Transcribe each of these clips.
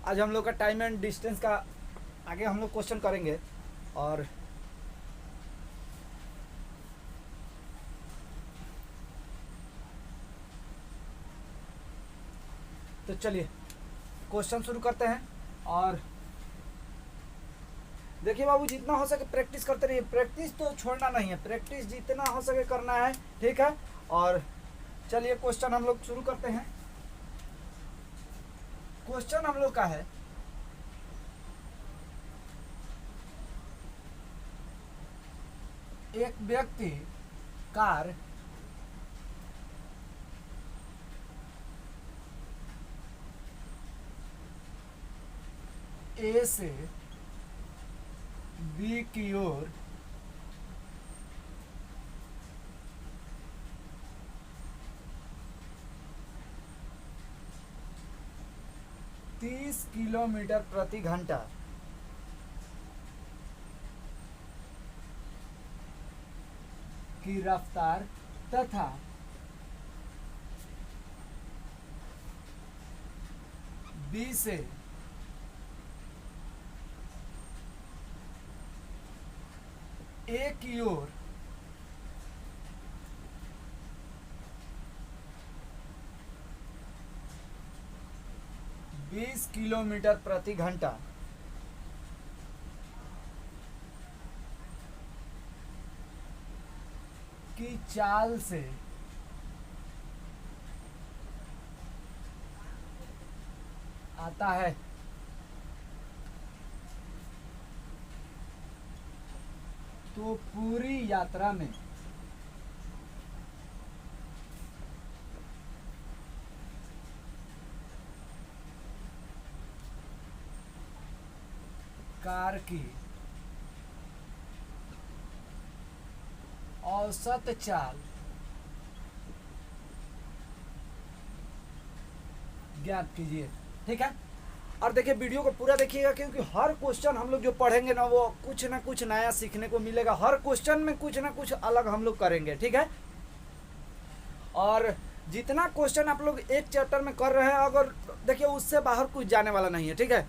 आज हम लोग का टाइम एंड डिस्टेंस का आगे हम लोग क्वेश्चन करेंगे। और तो चलिए क्वेश्चन शुरू करते हैं। और देखिए बाबू, जितना हो सके प्रैक्टिस करते रहिए, प्रैक्टिस तो छोड़ना नहीं है, प्रैक्टिस जितना हो सके करना है, ठीक है। और चलिए क्वेश्चन हम लोग शुरू करते हैं। क्वेश्चन हम लोग का है, एक व्यक्ति कार ए से बी की ओर 30 किलोमीटर प्रति घंटा की रफ्तार तथा बी से ए की ओर 20 किलोमीटर प्रति घंटा की चाल से आता है, तो पूरी यात्रा में कार की औसत चाल ज्ञात कीजिए, ठीक है। और देखिए वीडियो को पूरा देखिएगा, क्योंकि हर क्वेश्चन हम लोग जो पढ़ेंगे ना, वो कुछ ना कुछ नया सीखने को मिलेगा। हर क्वेश्चन में कुछ ना कुछ अलग हम लोग करेंगे, ठीक है। और जितना क्वेश्चन आप लोग एक चैप्टर में कर रहे हैं, अगर देखिए उससे बाहर कुछ जाने वाला नहीं है, ठीक है।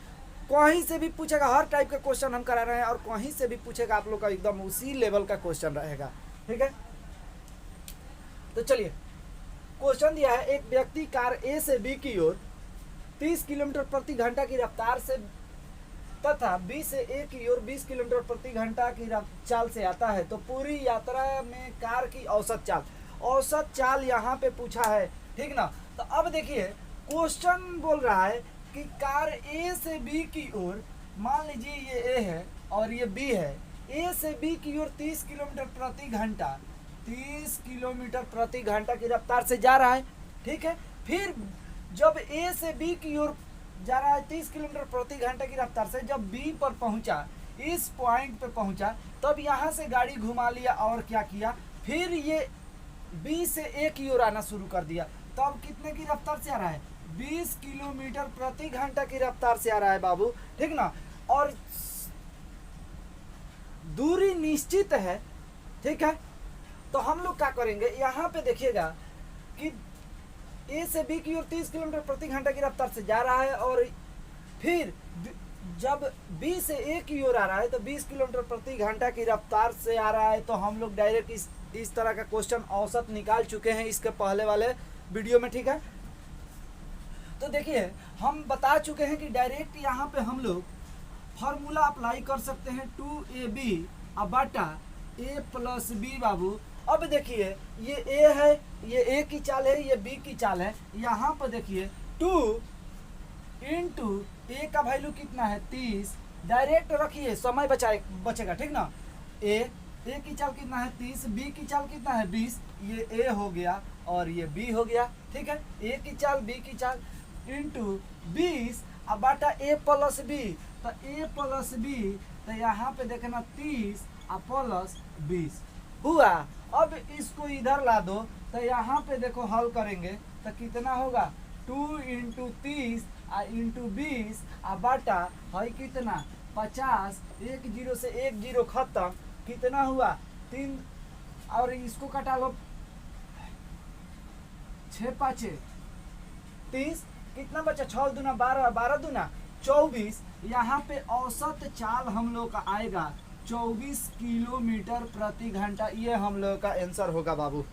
कहीं से भी पूछेगा, हर टाइप का क्वेश्चन हम करा रहे हैं, और कहीं से भी पूछेगा आप लोग का एकदम उसी लेवल का क्वेश्चन रहेगा, ठीक है। तो चलिए क्वेश्चन दिया है, एक व्यक्ति कार ए से बी की ओर 30 किलोमीटर प्रति घंटा की रफ्तार से तथा बी से ए की ओर 20 किलोमीटर प्रति घंटा की चाल से आता है, तो पूरी यात्रा में कार की औसत चाल यहाँ पे पूछा है, ठीक ना। तो अब देखिए क्वेश्चन बोल रहा है कि कार ए से बी की ओर, मान लीजिए ये ए है और ये बी है, ए से बी की ओर 30 किलोमीटर प्रति घंटा की रफ्तार से जा रहा है, ठीक है। फिर जब ए से बी की ओर जा रहा है 30 किलोमीटर प्रति घंटा की रफ्तार से, जब बी पर पहुंचा, इस पॉइंट पे पहुंचा, तब यहाँ से गाड़ी घुमा लिया और क्या किया, फिर ये बी से ए की ओर आना शुरू कर दिया। तब कितने की रफ्तार से आ रहा है, 20 किलोमीटर प्रति घंटा की रफ्तार से आ रहा है बाबू, ठीक ना। और दूरी निश्चित है, ठीक है। तो हम लोग क्या करेंगे, यहाँ पे देखिएगा कि ए से बी की ओर 30 किलोमीटर प्रति घंटा की रफ्तार से जा रहा है, और फिर जब बी से ए की ओर आ रहा है तो 20 किलोमीटर प्रति घंटा की रफ्तार से आ रहा है। तो हम लोग डायरेक्ट इस तरह का क्वेश्चन औसत निकाल चुके हैं इसके पहले वाले वीडियो में, ठीक है। तो देखिए हम बता चुके हैं कि डायरेक्ट यहाँ पे हम लोग फॉर्मूला अप्लाई कर सकते हैं, 2ab बटा a प्लस बी बाबू। अब देखिए ये ए है, ये ए की चाल है, ये बी की चाल है। यहाँ पर देखिए 2 इंटू ए का वैल्यू कितना है 30, डायरेक्ट रखिए, समय बचेगा, ठीक ना। ए की चाल कितना है 30, बी की चाल कितना है 20, ये ए हो गया और ये बी हो गया, ठीक है। ए की चाल बी की चाल इंटू 20 बटा ए प्लस बी, तो ए प्लस बी, तो यहाँ पे देखना 30 प्लस 20 हुआ। अब इसको इधर ला दो, तो यहाँ पे देखो हल करेंगे तो कितना होगा, 2 इंटू 30 इंटू 20 बटा है कितना 50, 1 0 से 1 0 खत्म, कितना हुआ 3, और इसको कटा लो 6 5 30, कितना बचा 6 दूना 12, 12 दूना 24, यहाँ पे औसत चाल हम लोग का आएगा 24 किलोमीटर प्रति घंटा। ये हम लोग का आंसर होगा बाबू।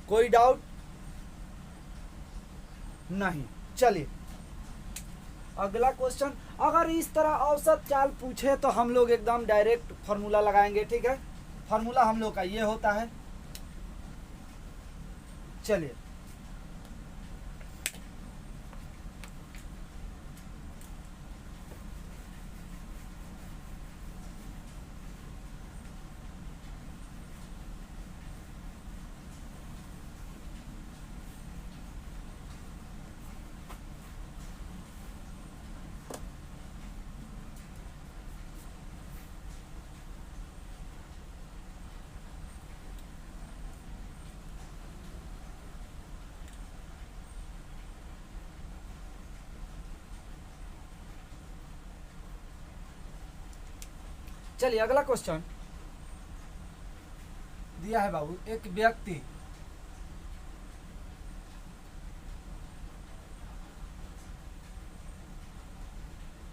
कोई डाउट नहीं। चलिए अगला क्वेश्चन। अगर इस तरह औसत चाल पूछे तो हम लोग एकदम डायरेक्ट फॉर्मूला लगाएंगे, ठीक है। फॉर्मूला हम लोग का ये होता है। चलिए चलिए अगला क्वेश्चन दिया है बाबू। एक व्यक्ति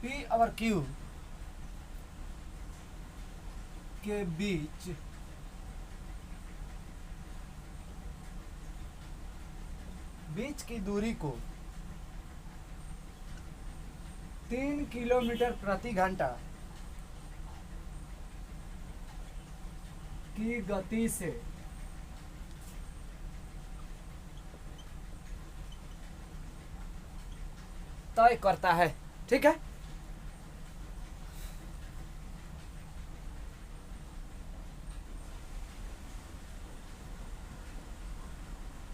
पी और क्यू के बीच की दूरी को 3 किलोमीटर प्रति घंटा की गति से तय करता है, ठीक है।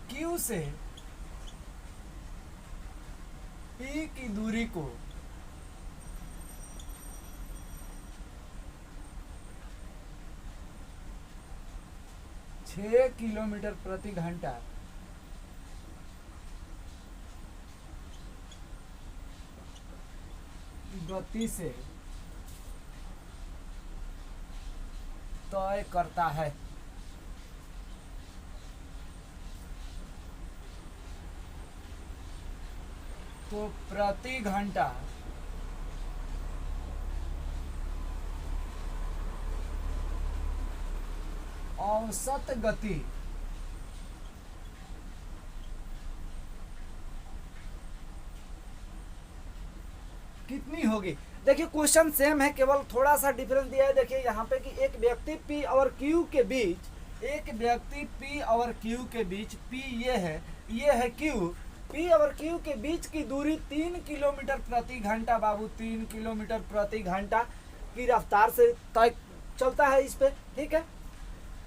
Q से P की दूरी को 6 किलोमीटर प्रति घंटा गति से तय करता है। तो प्रति घंटा औसत गति कितनी होगी। देखिए क्वेश्चन सेम है, केवल थोड़ा सा डिफरेंस दिया है। देखिए यहाँ पे कि एक व्यक्ति P और Q के बीच, एक व्यक्ति P और Q के बीच, P ये है Q, P और Q के बीच की दूरी 3 किलोमीटर प्रति घंटा बाबू, 3 किलोमीटर प्रति घंटा की रफ्तार से तय चलता है इस पे, ठीक है।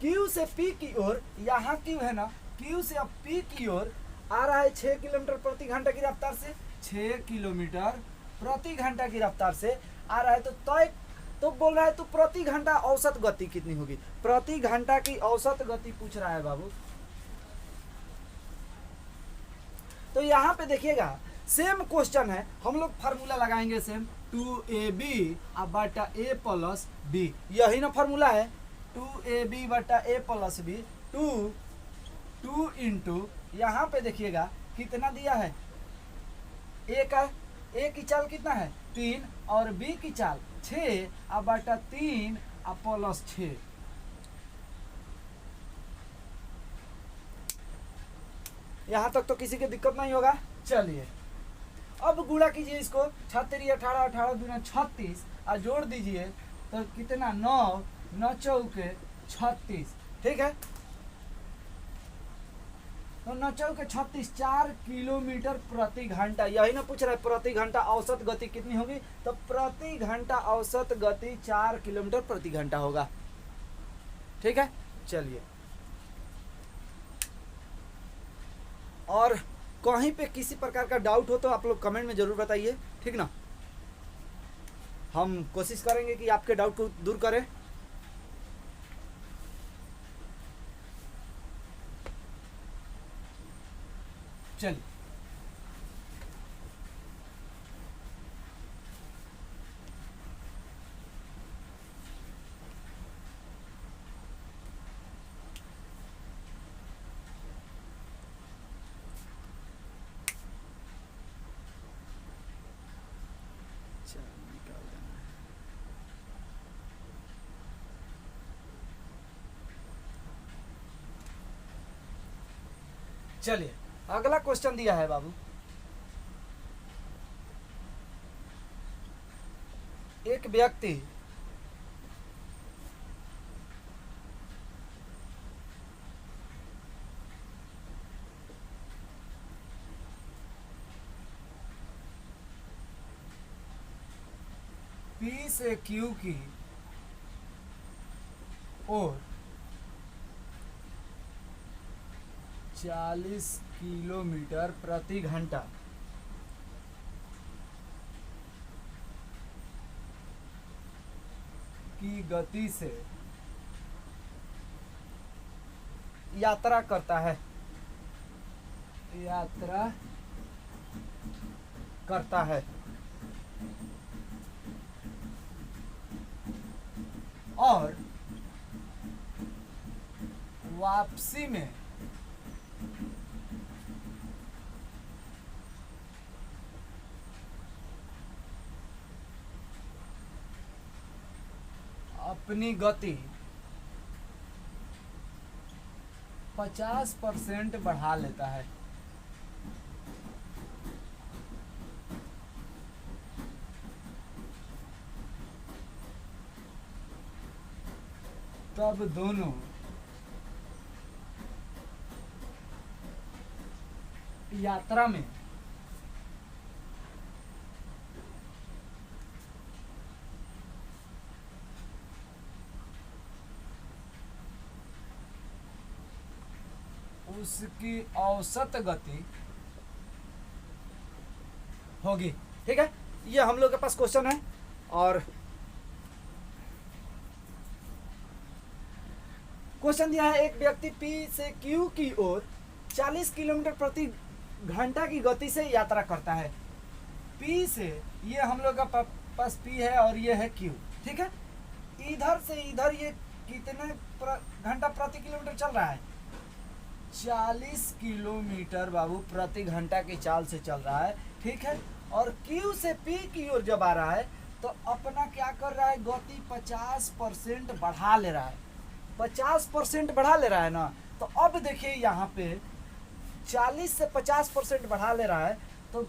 Q से P की ओर, यहाँ Q है ना, Q से अब P की ओर आ रहा है 6 किलोमीटर प्रति घंटा की रफ्तार से, 6 किलोमीटर प्रति घंटा की रफ्तार से आ रहा है। तो तय तो बोल रहा है तो प्रति घंटा औसत गति कितनी होगी, प्रति घंटा की औसत गति पूछ रहा है बाबू। तो यहाँ पे देखिएगा सेम क्वेश्चन है, हम लोग फार्मूला लगाएंगे सेम, 2ab बटा a प्लस b, यही ना फार्मूला है, 2ab बटा a प्लस b, 2 इंटू यहाँ पे देखिएगा कितना दिया है, a का a की चाल कितना है 3 और b की चाल 6 बटा 3 प्लस 6। यहाँ तक तो किसी की दिक्कत नहीं होगा। चलिए अब गुणा कीजिए इसको, 36 18 18 दूना 36 और जोड़ दीजिए तो कितना 9 9 चौके 36, ठीक है। तो 9 चौके 36, 4 किलोमीटर प्रति घंटा, यही ना पूछ रहा है प्रति घंटा औसत गति कितनी होगी। तो प्रति घंटा औसत गति 4 किलोमीटर प्रति घंटा होगा, ठीक है। चलिए और कहीं पे किसी प्रकार का डाउट हो तो आप लोग कमेंट में जरूर बताइए, ठीक ना। हम कोशिश करेंगे कि आपके डाउट को दूर करें। चलिए चलिए अगला क्वेश्चन दिया है बाबू, एक व्यक्ति P से Q की ओर 40 किलोमीटर प्रति घंटा की गति से यात्रा करता है, यात्रा करता है और वापसी में अपनी गति 50% बढ़ा लेता है। तब दोनों यात्रा में उसकी औसत गति होगी। ठीक है, ये हम लोग के पास क्वेश्चन है और क्वेश्चन दिया है, एक व्यक्ति P से Q की ओर 40 किलोमीटर प्रति घंटा की गति से यात्रा करता है। P से ये हम लोग का पास P है और ये है Q। ठीक है, इधर से इधर ये कितने घंटा प्रति किलोमीटर चल रहा है? 40 किलोमीटर बाबू प्रति घंटा की चाल से चल रहा है। ठीक है, और Q से P की ओर जब आ रहा है तो अपना क्या कर रहा है, गति 50% बढ़ा ले रहा है। 50% बढ़ा ले रहा है ना, तो अब देखिए यहाँ पे 40 से 50% बढ़ा ले रहा है, तो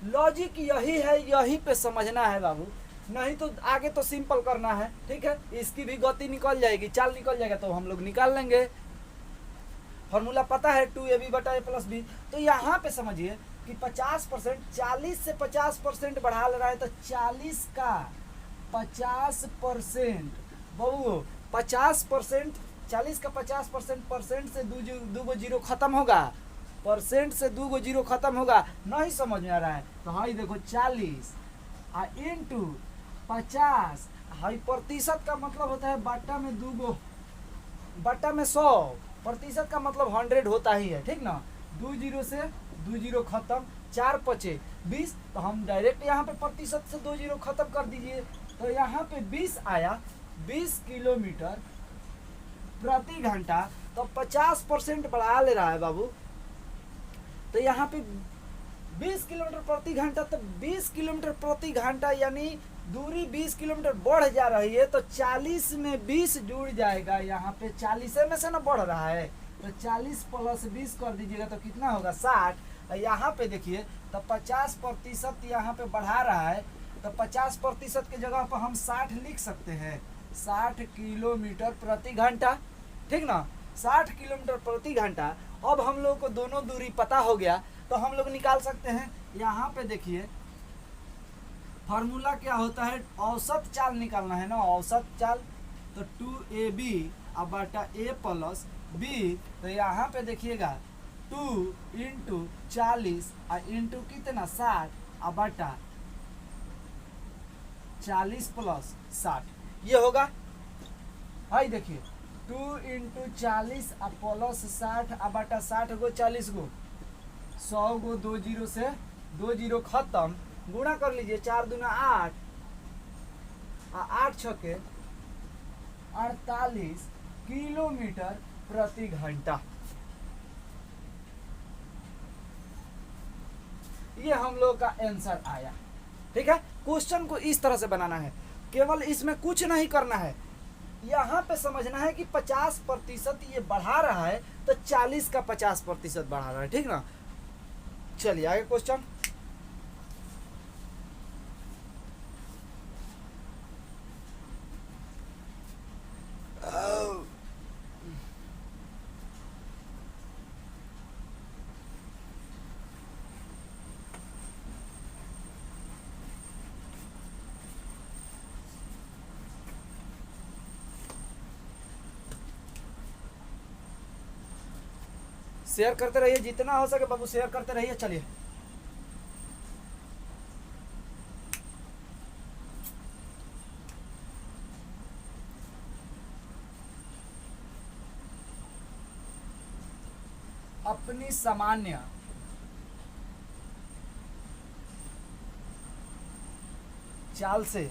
लॉजिक यही है, यही पे समझना है बाबू, नहीं तो आगे तो सिंपल करना है। ठीक है, इसकी भी गति निकल जाएगी, चाल निकल जाएगा तो हम लोग निकाल लेंगे। फॉर्मूला पता है 2ab बटा a प्लस बी। तो यहाँ पे समझिए कि 50%, 40 से 50% बढ़ा ले रहा है, तो 40 का 50% बहू 50%, 40 का 50%, परसेंट से दो गो जीरो खत्म होगा, परसेंट से 2 गो जीरो खत्म होगा। नहीं समझ में आ रहा है तो हाई देखो 40 इंटू 50, हाई प्रतिशत का मतलब होता है बट्टा में 2 गो, बट्टा में 100, प्रतिशत का मतलब 100 होता ही है। ठीक ना, 2 जीरो से 2 जीरो खत्म, 4 पचे 20, तो हम डायरेक्ट यहाँ पे प्रतिशत से 2 जीरो खत्म कर दीजिए, तो यहाँ पे 20 आया, 20 किलोमीटर प्रति घंटा। तो 50% बढ़ा ले रहा है बाबू, तो यहाँ पे 20 किलोमीटर प्रति घंटा, तो 20 किलोमीटर प्रति घंटा यानी दूरी 20 किलोमीटर बढ़ जा रही है, तो 40 में 20 जुड़ जाएगा। यहाँ पे 40 में से ना बढ़ रहा है, तो 40 प्लस 20 कर दीजिएगा तो कितना होगा 60। यहाँ पे देखिए तो 50% यहाँ पे बढ़ा रहा है, तो 50% की जगह पर हम 60 लिख सकते हैं, 60 किलोमीटर प्रति घंटा। ठीक ना, 60 किलोमीटर प्रति घंटा। अब हम लोग को दोनों दूरी पता हो गया, तो हम लोग निकाल सकते हैं। यहाँ पे देखिए फार्मूला क्या होता है, औसत चाल निकालना है ना, औसत चाल, तो 2ab बटा a प्लस b। तो यहाँ पे देखिएगा 2 इंटू 40 इंटू कितना 60 बटा 40 प्लस 60, ये होगा। हाई देखिए 2 इंटू 40 प्लस 60 बटा 60 गो 40 गो, 100 गो 2 जीरो से 2 जीरो खत्म, गुणा कर लीजिए, 4 दूना 8, 8 छके 48 किलोमीटर प्रति घंटा। ये हम लोग का आंसर आया। ठीक है, क्वेश्चन को इस तरह से बनाना है, केवल इसमें कुछ नहीं करना है, यहाँ पे समझना है कि 50% ये बढ़ा रहा है, तो 40 का 50% बढ़ा रहा है, ठीक ना। चलिए आगे क्वेश्चन। शेयर करते रहिए, जितना हो सके बाबू शेयर करते रहिए। चलिए अपनी सामान्य चाल से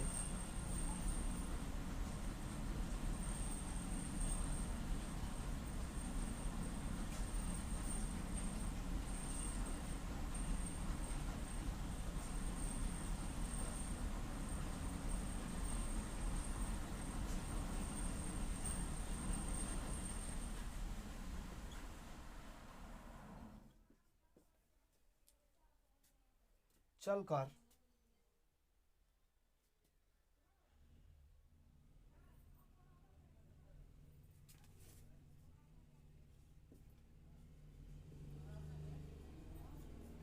चलकर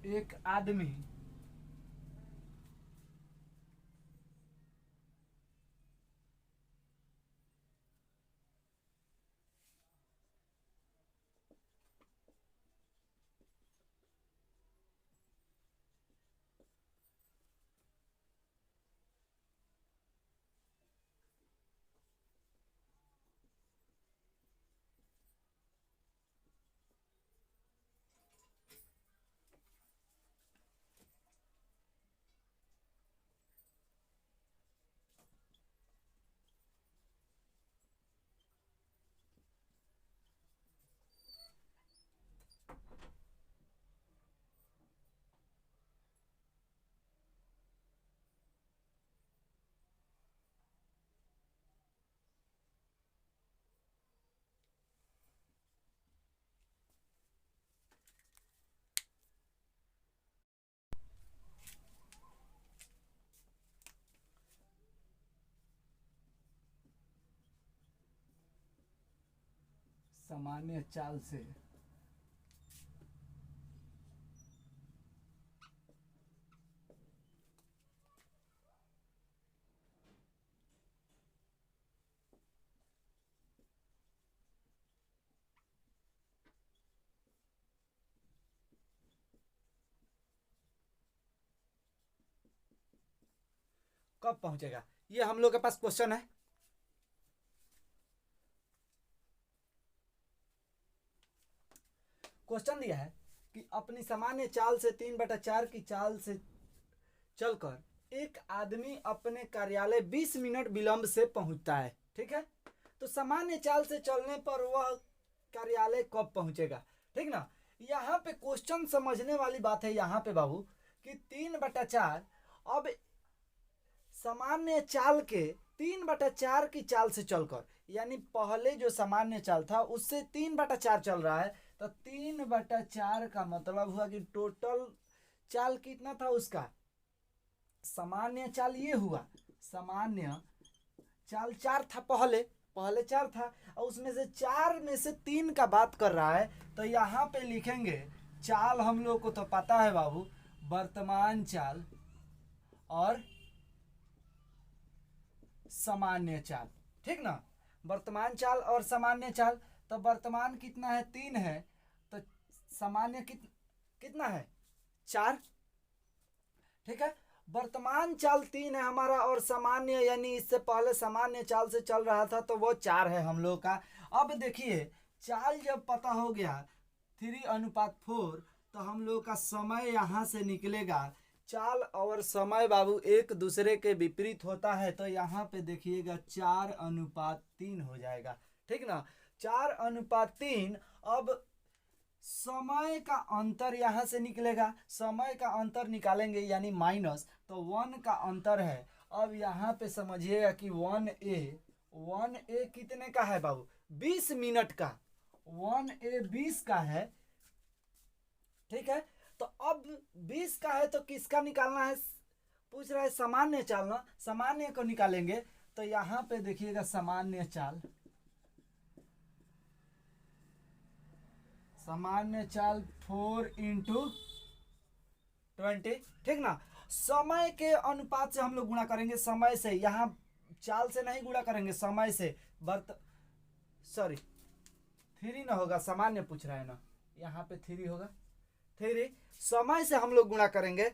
एक आदमी सामान्य चाल से कब पहुंचेगा, ये हम लोग के पास क्वेश्चन है। क्वेश्चन दिया है कि अपनी सामान्य चाल से 3/4 की चाल से चलकर एक आदमी अपने कार्यालय 20 मिनट विलंब से पहुंचता है, ठीक है। तो सामान्य चाल से चलने पर वह कार्यालय कब पहुंचेगा, ठीक ना। यहाँ पे क्वेश्चन समझने वाली बात है यहाँ पे बाबू कि 3/4, अब सामान्य चाल के 3/4 की चाल से चलकर, यानी पहले जो सामान्य चाल था उससे 3/4 चल रहा है, तो 3/4 का मतलब हुआ कि टोटल चाल कितना था उसका, सामान्य चाल ये हुआ, सामान्य चाल 4 था, पहले पहले 4 था, और उसमें से 4 में से 3 का बात कर रहा है, तो यहाँ पे लिखेंगे चाल, हम लोग को तो पता है बाबू, वर्तमान चाल और सामान्य चाल, ठीक ना। वर्तमान चाल और सामान्य चाल, तो वर्तमान कितना है, 3 है, तो सामान्य कितना है, 4, ठीक है। वर्तमान चाल 3 है हमारा, और सामान्य यानी इससे पहले सामान्य चाल से चल रहा था तो वो 4 है हम लोग का। अब देखिए चाल जब पता हो गया 3:4, तो हम लोग का समय यहाँ से निकलेगा, चाल और समय बाबू एक दूसरे के विपरीत होता है, तो यहाँ पे देखिएगा 4:3 हो जाएगा, ठीक ना। 4:3। अब समय का अंतर यहाँ से निकलेगा, समय का अंतर निकालेंगे यानी माइनस, तो 1 का अंतर है। अब यहाँ पे समझिएगा कि 1a 1A कितने का है बाबू? 20 मिनट का। 1A 20 का है, ठीक है। तो अब 20 का है तो किसका निकालना है? पूछ रहा है सामान्य चाल ना, सामान्य को निकालेंगे। तो यहां पे देखिएगा सामान्य चाल, सामान्य चाल 4×20, ठीक ना। समय के अनुपात से हम लोग गुणा करेंगे, समय से, यहाँ चाल से नहीं गुणा करेंगे, समय से। सॉरी 3 ना होगा, सामान्य पूछ रहा है ना, यहाँ पे 3 होगा। 3 समय से हम लोग गुणा करेंगे,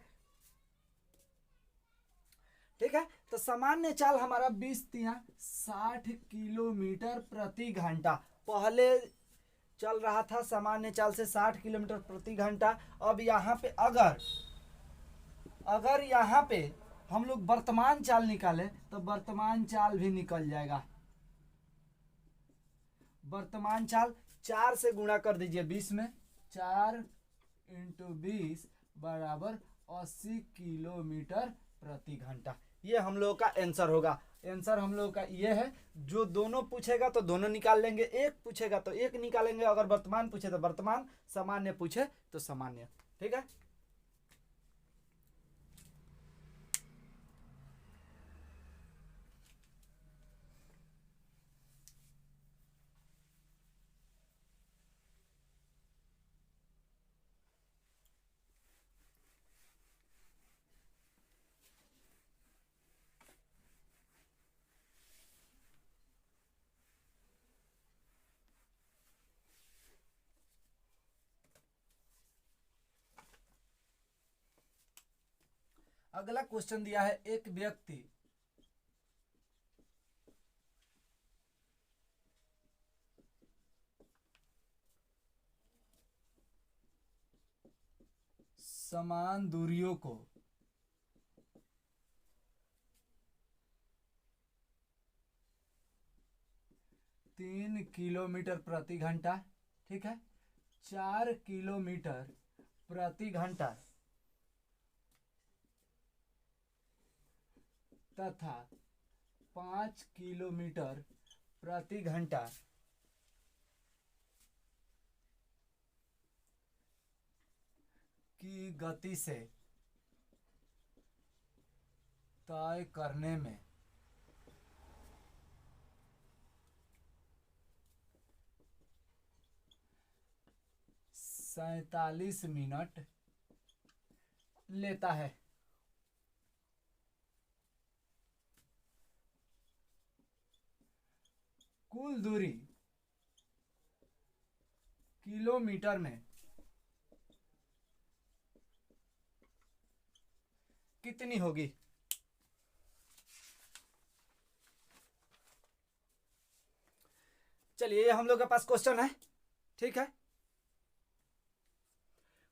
ठीक है। तो सामान्य चाल हमारा 20×3 = 60 किलोमीटर प्रति घंटा। पहले चल रहा था सामान्य चाल से 60 किलोमीटर प्रति घंटा। अब यहाँ पे अगर यहाँ पे हम लोग वर्तमान चाल निकालें तो वर्तमान चाल भी निकल जाएगा। वर्तमान चाल 4 से गुणा कर दीजिए 20 में, 4×20 = 80 किलोमीटर प्रति घंटा। ये हम लोग का आंसर होगा। आंसर हम लोग का ये है। जो दोनों पूछेगा तो दोनों निकाल लेंगे, एक पूछेगा तो एक निकालेंगे, अगर वर्तमान पूछे तो वर्तमान, सामान्य पूछे तो सामान्य, ठीक है। अगला क्वेश्चन दिया है, एक व्यक्ति समान दूरियों को 3 किलोमीटर प्रति घंटा, ठीक है, 4 किलोमीटर प्रति घंटा तथा 5 किलोमीटर प्रति घंटा की गति से तय करने में 47 मिनट लेता है। कुल दूरी किलोमीटर में कितनी होगी? चलिए, ये हम लोग के पास क्वेश्चन है, ठीक है।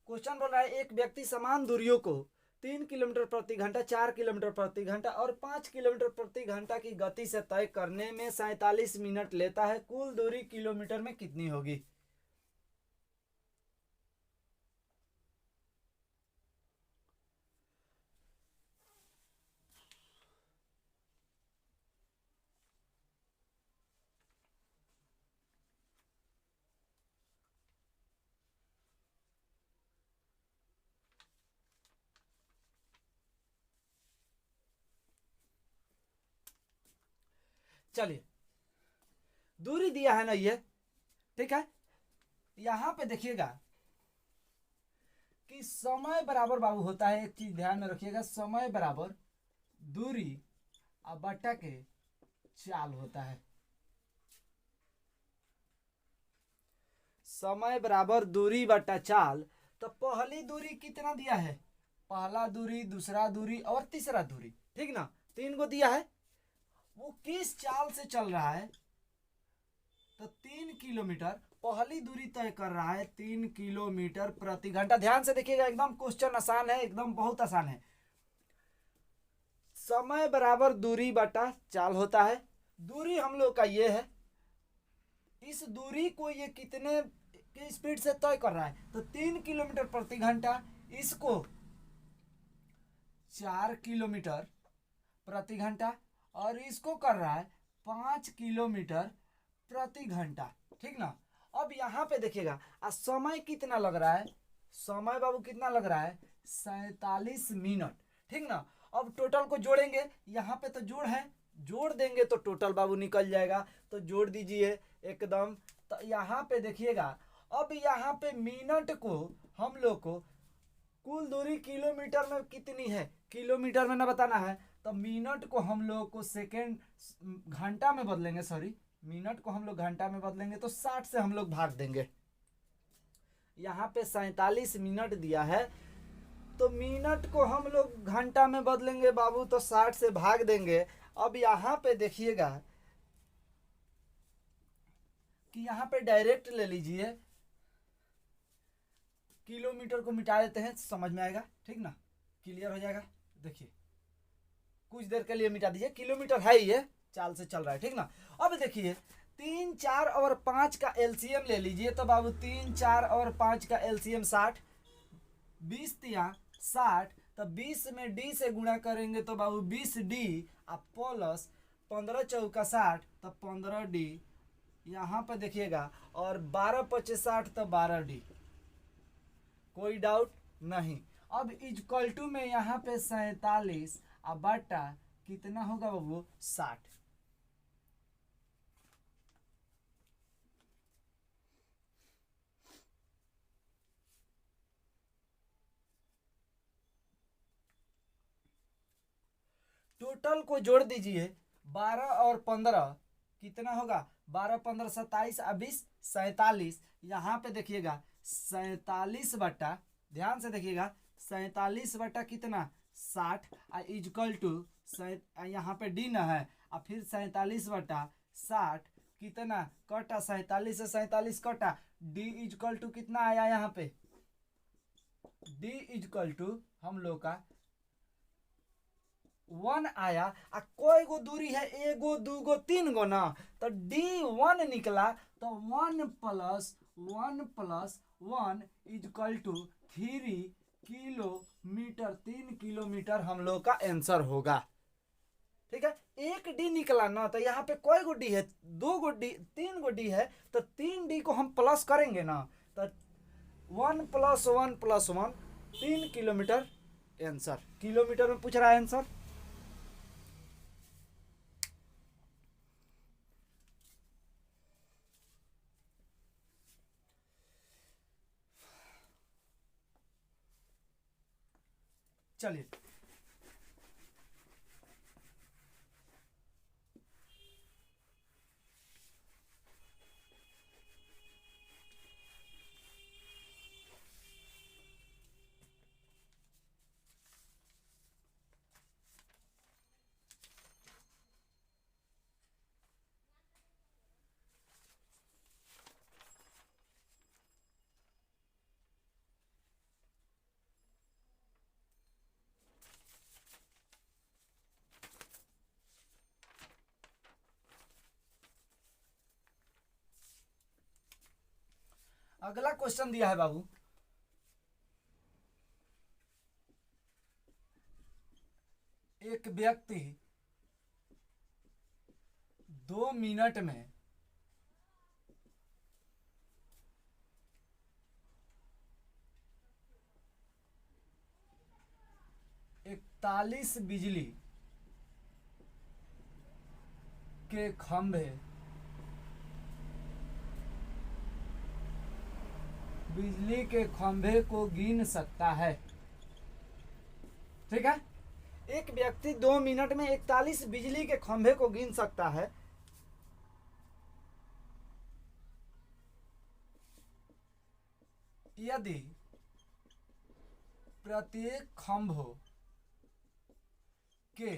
क्वेश्चन बोल रहा है, एक व्यक्ति समान दूरियों को 3 किलोमीटर प्रति घंटा, 4 किलोमीटर प्रति घंटा और 5 किलोमीटर प्रति घंटा की गति से तय करने में 47 मिनट लेता है। कुल दूरी किलोमीटर में कितनी होगी? चलिए, दूरी दिया है ना ये, ठीक है। यहां पे देखिएगा कि समय बराबर बाबू होता है, एक चीज ध्यान में रखिएगा, समय बराबर दूरी और बट्टा के चाल होता है। समय बराबर दूरी बट्टा चाल। तो पहली दूरी कितना दिया है? पहला दूरी, दूसरा दूरी और तीसरा दूरी, ठीक ना, 3 को दिया है। वो किस चाल से चल रहा है? तो 3 किलोमीटर पहली दूरी तय कर रहा है, 3 किलोमीटर प्रति घंटा। ध्यान से देखिएगा, एकदम क्वेश्चन आसान है, एकदम बहुत आसान है। समय बराबर दूरी बटा चाल होता है। दूरी हम लोग का ये है, इस दूरी को ये कितने की स्पीड से तय कर रहा है? तो 3 किलोमीटर प्रति घंटा, इसको 4 किलोमीटर प्रति घंटा और इसको कर रहा है 5 किलोमीटर प्रति घंटा। ठीक ना। अब यहाँ पे देखिएगा समय कितना लग रहा है, समय बाबू कितना लग रहा है, 47 मिनट। ठीक ना। अब टोटल को जोड़ेंगे, यहाँ पे तो जोड़ है, जोड़ देंगे तो टोटल बाबू निकल जाएगा, तो जोड़ दीजिए एकदम। तो यहाँ पे देखिएगा, अब यहाँ पे मिनट को हम लोग को कुल दूरी किलोमीटर में कितनी है, किलोमीटर में ना बताना है, तो मिनट को हम लोग को सेकेंड घंटा में बदलेंगे, सॉरी मिनट को हम लोग घंटा में बदलेंगे तो 60 से हम लोग भाग देंगे। यहाँ पे 47 मिनट दिया है, तो मिनट को हम लोग घंटा में बदलेंगे बाबू तो 60 से भाग देंगे। अब यहाँ पे देखिएगा कि यहाँ पे डायरेक्ट ले लीजिए, किलोमीटर को मिटा देते हैं, समझ में आएगा। ठीक ना, क्लियर हो जाएगा। देखिए कुछ देर के लिए मिटा दीजिए, किलोमीटर है ये चाल से चल रहा है। ठीक ना। अब देखिए 3, 4 और 5 का एलसीएम ले लीजिए, तो बाबू 3, 4 और 5 का एलसीएम 60, 20 तिया 60, तो 20 में डी से गुणा करेंगे तो बाबू 20D अब प्लस 15 चौका 60, तो 15D यहाँ पर देखिएगा, और 12 25 60 तो 12D। कोई डाउट नहीं। अब इक्वल टू में यहाँ पे 47 अब बटा कितना होगा बाबू 60। टोटल को जोड़ दीजिए, 12 और 15 कितना होगा, 12 15 27 और 20 47। यहाँ पे देखिएगा 47 बटा, ध्यान से देखिएगा 47 बटा कितना 60 इक्वल टू, यहाँ पे डी न है, और फिर 47 बटा 60 कितना कटा, 47 से 47 कटा, डी इक्वल टू कितना आया, यहाँ पे डी इक्वल टू हम लोग का 1 आया। कोई गो दूरी है, एगो दूगो तीन गो ना, तो D1 निकला, तो 1 plus 1 plus 1 equal to 3 kilometre, 3 kilometre हम लोग का आंसर होगा। ठीक है, एक डी निकला ना, तो यहाँ पे कोई गो डी है, 2 गो डी, 3 गो डी है, तो 3D को हम प्लस करेंगे ना, तो 1 plus 1 plus 1 3 kilometre answer. Kilometre में पूछ रहा है आंसर। चलिए अगला क्वेश्चन दिया है बाबू, एक व्यक्ति 2 मिनट में 41 बिजली के खंभे को गिन सकता है। ठीक है, एक व्यक्ति 2 मिनट में 41 बिजली के खंभे को गिन सकता है। यदि प्रत्येक खंभों के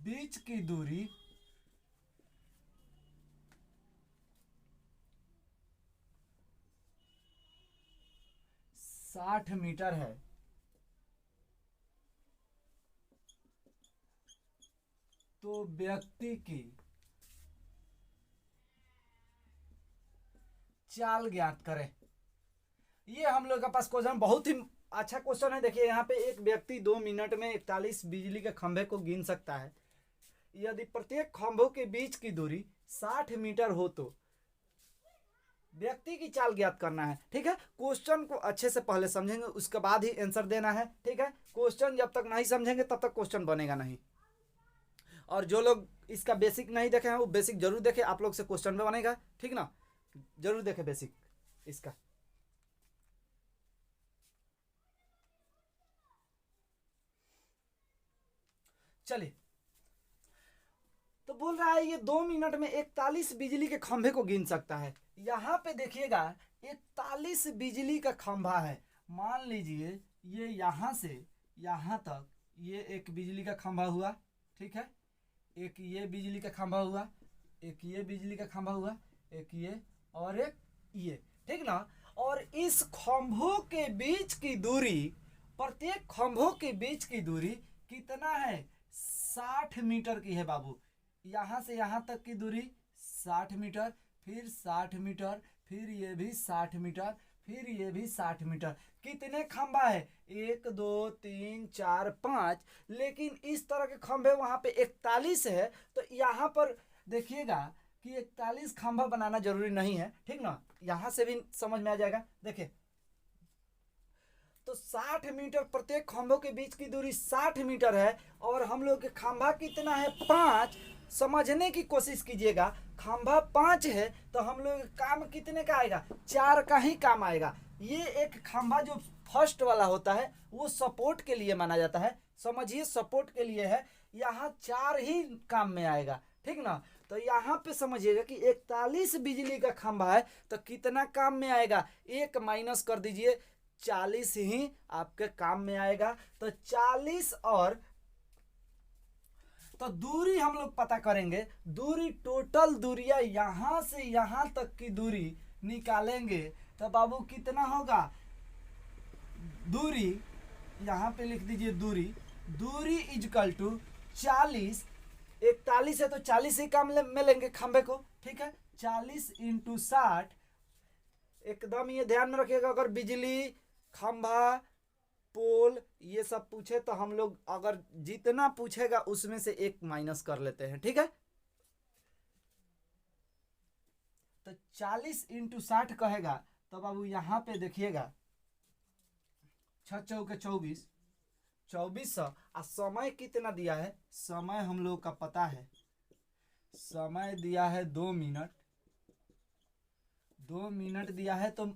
बीच की दूरी 60 मीटर है, तो व्यक्ति की चाल ज्ञात करें। ये हम लोग के पास क्वेश्चन बहुत ही अच्छा क्वेश्चन है। देखिए यहाँ पे एक व्यक्ति 2 मिनट में 41 बिजली के खंभे को गिन सकता है। यदि प्रत्येक खंभों के बीच की दूरी 60 मीटर हो तो व्यक्ति की चाल ज्ञात करना है। ठीक है, क्वेश्चन को अच्छे से पहले समझेंगे, उसके बाद ही आंसर देना है। ठीक है, क्वेश्चन जब तक नहीं समझेंगे तब तक क्वेश्चन बनेगा नहीं। और जो लोग इसका बेसिक नहीं देखे हैं वो बेसिक जरूर देखे, आप लोग से क्वेश्चन भी बनेगा। ठीक ना, जरूर देखे बेसिक इसका। चलिए, तो बोल रहा है ये 2 मिनट में 41 बिजली के खंभे को गिन सकता है। यहाँ पे देखिएगा 41 बिजली का खंभा है। मान लीजिए ये यहाँ से यहाँ तक ये एक बिजली का खंभा हुआ। ठीक है, एक ये बिजली का खंभा हुआ, एक ये बिजली का खंभा हुआ, एक ये और एक ये। ठीक ना, और इस खंभों के बीच की दूरी, प्रत्येक खंभों के बीच की दूरी कितना है? 60 मीटर की है बाबू। यहाँ से यहाँ तक की दूरी 60 मीटर, फिर 60 मीटर, फिर ये भी 60 मीटर, फिर ये भी 60 मीटर। कितने खंभा है? 1 2 3 4 5। लेकिन इस तरह के खंभे वहां पे 41 है, तो यहाँ पर देखिएगा कि 41 खंभा बनाना जरूरी नहीं है। ठीक ना, यहाँ से भी समझ में आ जाएगा। देखिए तो 60 मीटर, प्रत्येक खंभों के बीच की दूरी 60 मीटर है, और हम लोग के खंभा कितना है? 5। समझने की कोशिश कीजिएगा, खंभा 5 है तो हम लोग काम कितने का आएगा? 4 का ही काम आएगा। ये एक खंभा जो फर्स्ट वाला होता है वो सपोर्ट के लिए माना जाता है, समझिए सपोर्ट के लिए है, यहाँ 4 ही काम में आएगा। ठीक ना, तो यहाँ पे समझिएगा कि 41 बिजली का खंभा है तो कितना काम में आएगा? 1 माइनस कर दीजिए, 40 ही आपके काम में आएगा। तो 40 और तो दूरी हम लोग पता करेंगे। दूरी, टोटल दूरिया यहां से यहां तक की दूरी निकालेंगे तो बाबू कितना होगा? दूरी यहां पे लिख दीजिए, दूरी इजकल टू 40। 41 है तो 40 ही काम में लेंगे खंबे को। ठीक है, 40 इंटू 60। एकदम ये ध्यान में रखिएगा, अगर बिजली, खंभा, पोल ये सब पूछे तो हम लोग अगर जितना पूछेगा उसमें से 1 माइनस कर लेते हैं। ठीक है, तो 40 इंटू 60 कहेगा तो बाबू यहाँ पे देखिएगा 6 चौके 24, 2400। और समय कितना दिया है? समय हम लोग का पता है, समय दिया है 2 मिनट। 2 मिनट दिया है, तो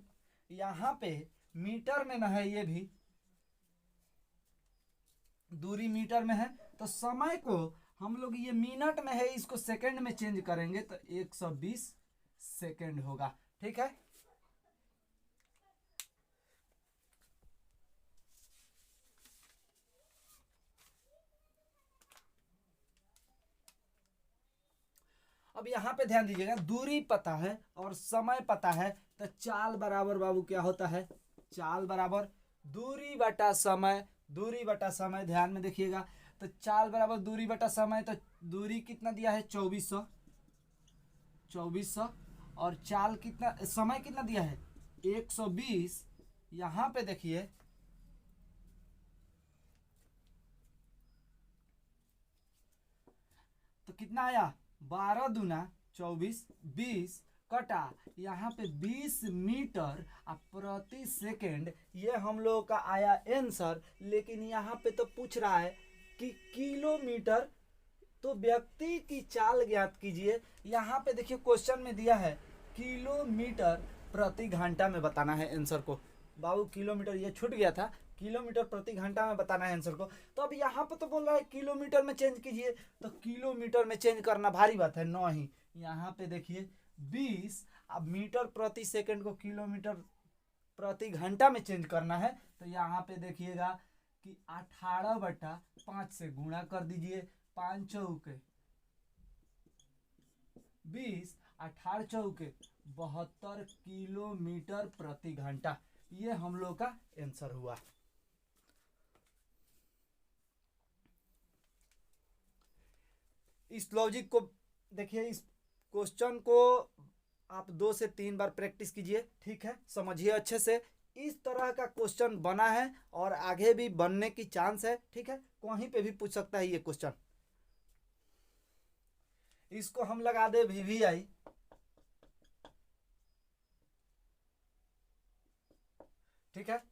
यहाँ पे मीटर में ना है, ये भी दूरी मीटर में है, तो समय को हम लोग ये मिनट में है, इसको सेकंड में चेंज करेंगे तो 120 सेकंड होगा। ठीक है, अब यहाँ पे ध्यान दीजिएगा, दूरी पता है और समय पता है, तो चाल बराबर बाबू क्या होता है? चाल बराबर दूरी बटा समय। दूरी बटा समय, ध्यान में देखिएगा, तो चाल बराबर दूरी बटा समय। तो दूरी कितना दिया है? 2400। 2400 और चाल कितना, समय कितना दिया है? 120। यहाँ पे देखिए तो कितना आया? 12 दूना 24, 20 कटा, यहाँ पे 20 मीटर प्रति सेकंड। ये हम लोगों का आया आंसर। लेकिन यहाँ पे तो पूछ रहा है कि किलोमीटर, तो व्यक्ति की चाल ज्ञात कीजिए। यहाँ पे देखिए क्वेश्चन में दिया है किलोमीटर प्रति घंटा में बताना है आंसर को। बाबू किलोमीटर ये छूट गया था, किलोमीटर प्रति घंटा में बताना है आंसर को। तो अब यहाँ पे तो बोल रहा है किलोमीटर में चेंज कीजिए, तो किलोमीटर में चेंज करना भारी बात है, नहीं। यहाँ पे देखिए 20, अब मीटर प्रति सेकंड को किलोमीटर प्रति घंटा में चेंज करना है, तो यहाँ पे देखिएगा कि 18/5 से गुणा कर दीजिए। 5 चौके 20, 18 चौके 72 किलोमीटर प्रति घंटा। ये हम लोग का आंसर हुआ। इस लॉजिक को देखिए, इस क्वेश्चन को आप 2 से 3 बार प्रैक्टिस कीजिए। ठीक है, समझिए अच्छे से इस तरह का क्वेश्चन बना है और आगे भी बनने की चांस है। ठीक है, कहीं पे भी पूछ सकता है ये क्वेश्चन। इसको हम लगा दे VVI। ठीक है,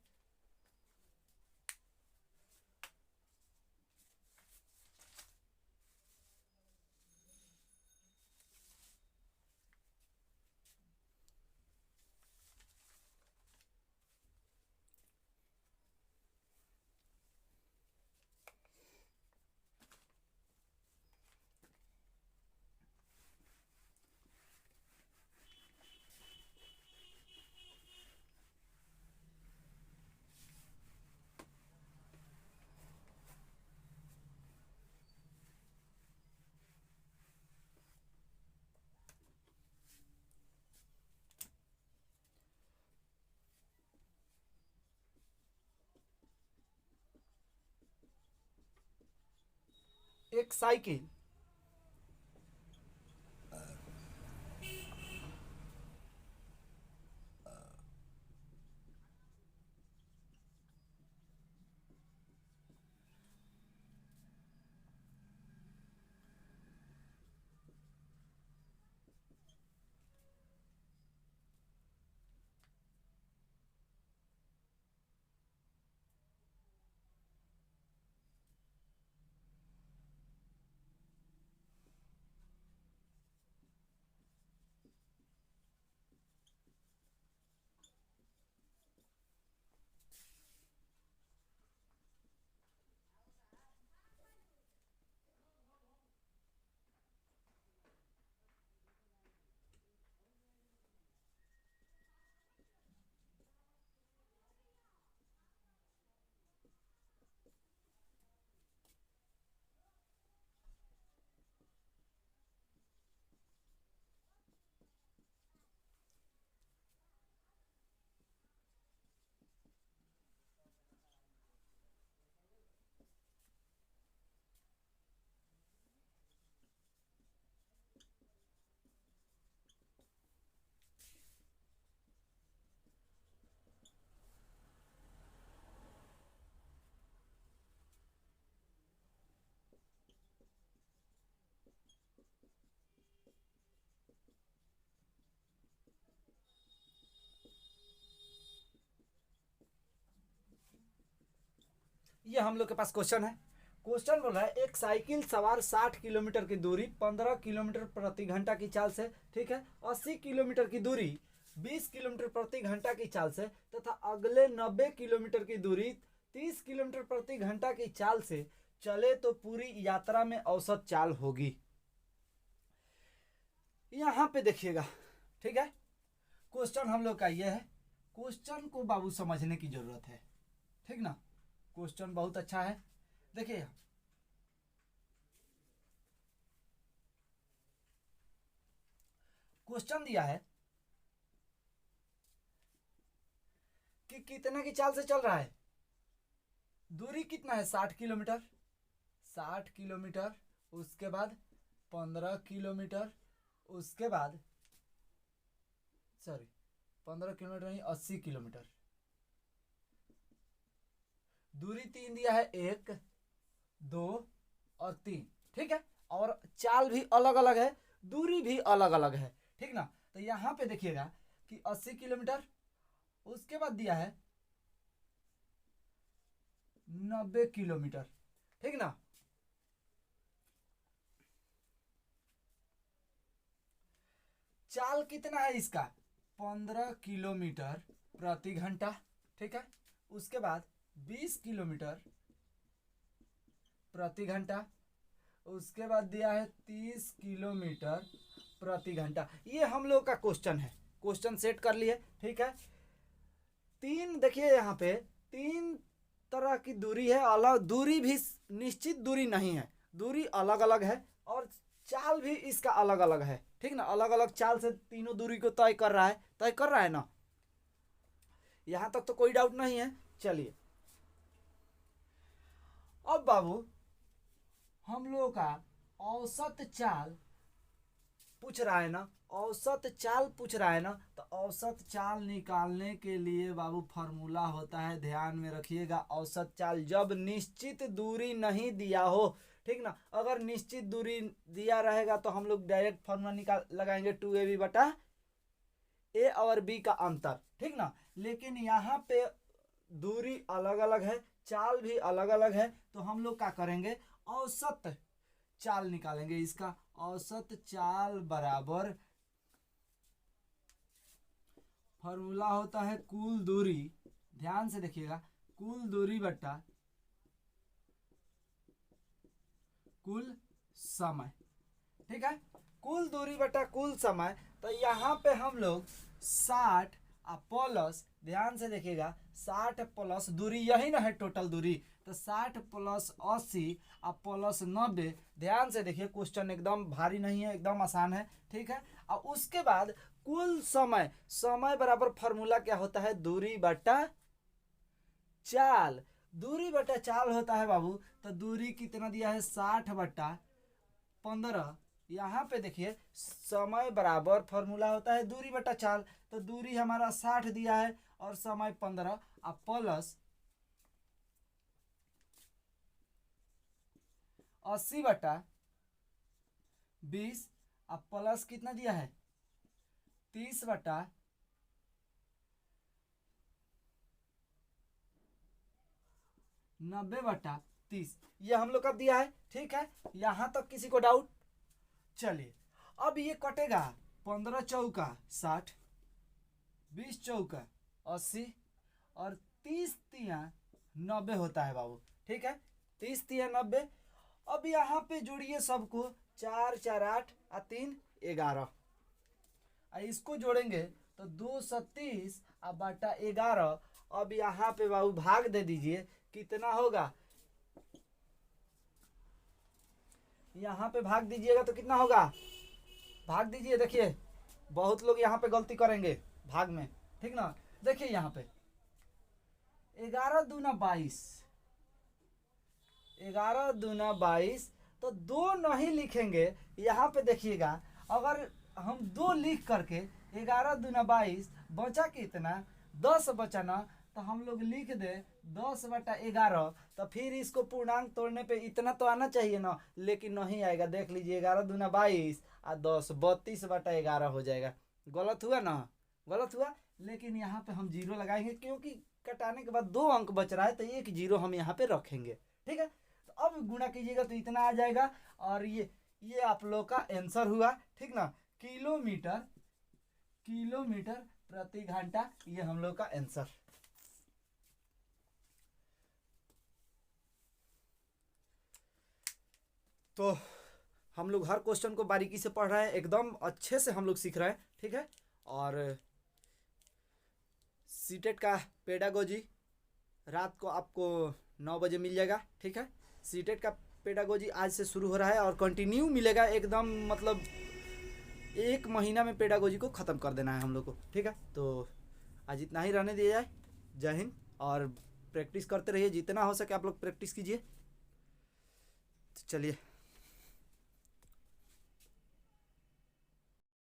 एक साइकिल ये हम लोग के पास क्वेश्चन है। क्वेश्चन बोल रहा है एक साइकिल सवार 60 किलोमीटर की दूरी 15 किलोमीटर प्रति घंटा की चाल से, ठीक है, 80 किलोमीटर की दूरी 20 किलोमीटर प्रति घंटा की चाल से तथा अगले 90 किलोमीटर की दूरी 30 किलोमीटर प्रति घंटा की चाल से चले तो पूरी यात्रा में औसत चाल होगी। यहां पे देखिएगा, ठीक है, क्वेश्चन हम लोग का ये है। क्वेश्चन को बाबू समझने की जरूरत है, ठीक ना। क्वेश्चन बहुत अच्छा है। देखिए क्वेश्चन दिया है कि कितने की चाल से चल रहा है, दूरी कितना है 60 किलोमीटर, 60 किलोमीटर, उसके बाद 15 किलोमीटर, उसके बाद सॉरी 15 किलोमीटर नहीं 80 किलोमीटर, दूरी 3 दिया है 1 2 और 3, ठीक है, और चाल भी अलग अलग है, दूरी भी अलग अलग है, ठीक ना। तो यहां पे देखिएगा कि 80 किलोमीटर, उसके बाद दिया है 90 किलोमीटर, ठीक ना। चाल कितना है इसका 15 किलोमीटर प्रति घंटा, ठीक है, उसके बाद 20 किलोमीटर प्रति घंटा, उसके बाद दिया है 30 किलोमीटर प्रति घंटा। ये हम लोग का क्वेश्चन है, क्वेश्चन सेट कर लिए, ठीक है। तीन देखिए यहाँ पे तीन तरह की दूरी है, अलग दूरी भी निश्चित दूरी नहीं है, दूरी अलग अलग है और चाल भी इसका अलग अलग है, ठीक ना। अलग अलग चाल से तीनों दूरी को तय कर रहा है ना। यहां तक तो कोई डाउट नहीं है। चलिए अब बाबू हम लोगों का औसत चाल पूछ रहा है ना, औसत चाल पूछ रहा है ना, तो औसत चाल निकालने के लिए बाबू फार्मूला होता है, ध्यान में रखिएगा। औसत चाल जब निश्चित दूरी नहीं दिया हो, ठीक ना, अगर निश्चित दूरी दिया रहेगा तो हम लोग डायरेक्ट फार्मूला निकाल लगाएंगे 2ab बटा ए और बी का अंतर, ठीक ना। लेकिन यहाँ पे दूरी अलग अलग है, चाल भी अलग अलग है, तो हम लोग क्या करेंगे, औसत चाल निकालेंगे। इसका औसत चाल बराबर फॉर्मूला होता है कुल दूरी, ध्यान से देखिएगा, कुल दूरी बटा कुल समय, ठीक है, कुल दूरी बटा कुल समय। तो यहाँ पे हम लोग 60 प्लस, ध्यान से देखिएगा, 60 प्लस दूरी यही ना है टोटल दूरी, तो 60 प्लस 80 प्लस 90, ध्यान से देखिए, क्वेश्चन एकदम भारी नहीं है, एकदम आसान है, ठीक है। और उसके बाद कुल समय, समय बराबर फॉर्मूला क्या होता है, दूरी बटा चाल, दूरी बटा चाल होता है बाबू। तो दूरी कितना दिया है, 60 बटा 15, यहाँ पे देखिए समय बराबर फॉर्मूला होता है दूरी बटा चाल, तो दूरी हमारा 60 दिया है और समय 15, अब प्लस 80 बटा 20, अब प्लस कितना दिया है, 30 बटा 90 बटा 30, ये हम लोग का दिया है, ठीक है। यहाँ तक किसी को डाउट? चलिए अब ये कटेगा, 15 चौका 60, 20 चौका 80 और 30 तिया 90 होता है बाबू, ठीक है, 30 तिया 90। अब यहाँ पे जोड़िए सबको, 4 4 8 और 3 11, इसको जोड़ेंगे तो 230 बटा 11। अब यहाँ पे बाबू भाग दे दीजिए, कितना होगा, यहाँ पे भाग दीजिएगा तो कितना होगा, भाग दीजिए, देखिए बहुत लोग यहाँ पे गलती करेंगे भाग में, ठीक ना। देखिए यहाँ पे 11 दूना 22, 11 दूना 22, तो 2 नहीं लिखेंगे, यहाँ पे देखिएगा, अगर हम 2 लिख करके 11 दूना 22 बचा कितना, 10 बचा ना, तो हम लोग लिख दे 10 बटा 11, तो फिर इसको पूर्णांक तोड़ने पे इतना तो आना चाहिए ना, लेकिन नहीं आएगा। देख लीजिए 11 दूना 22 और 10 32 बटा 11 हो जाएगा। गलत हुआ ना, गलत हुआ, लेकिन यहाँ पे हम जीरो लगाएंगे क्योंकि कटाने के बाद 2 अंक बच रहा है, तो 1 जीरो हम यहाँ पे रखेंगे, ठीक है। तो अब गुणा कीजिएगा तो इतना आ जाएगा, और ये आप लोग का आंसर हुआ, ठीक ना, किलोमीटर किलोमीटर प्रति घंटा, ये हम लोग का आंसर। तो हम लोग हर क्वेश्चन को बारीकी से पढ़ रहे हैं, एकदम अच्छे से हम लोग सीख रहे हैं, ठीक है। और सीटेट का पेडागोजी रात को आपको 9 बजे मिल जाएगा, ठीक है। सीटेट का पेडागोजी आज से शुरू हो रहा है और कंटिन्यू मिलेगा एकदम, मतलब 1 महीना में पेडागोजी को ख़त्म कर देना है हम लोग को, ठीक है। तो आज इतना ही रहने दिया जाए। जय हिंद, और प्रैक्टिस करते रहिए, जितना हो सके आप लोग प्रैक्टिस कीजिए। चलिए।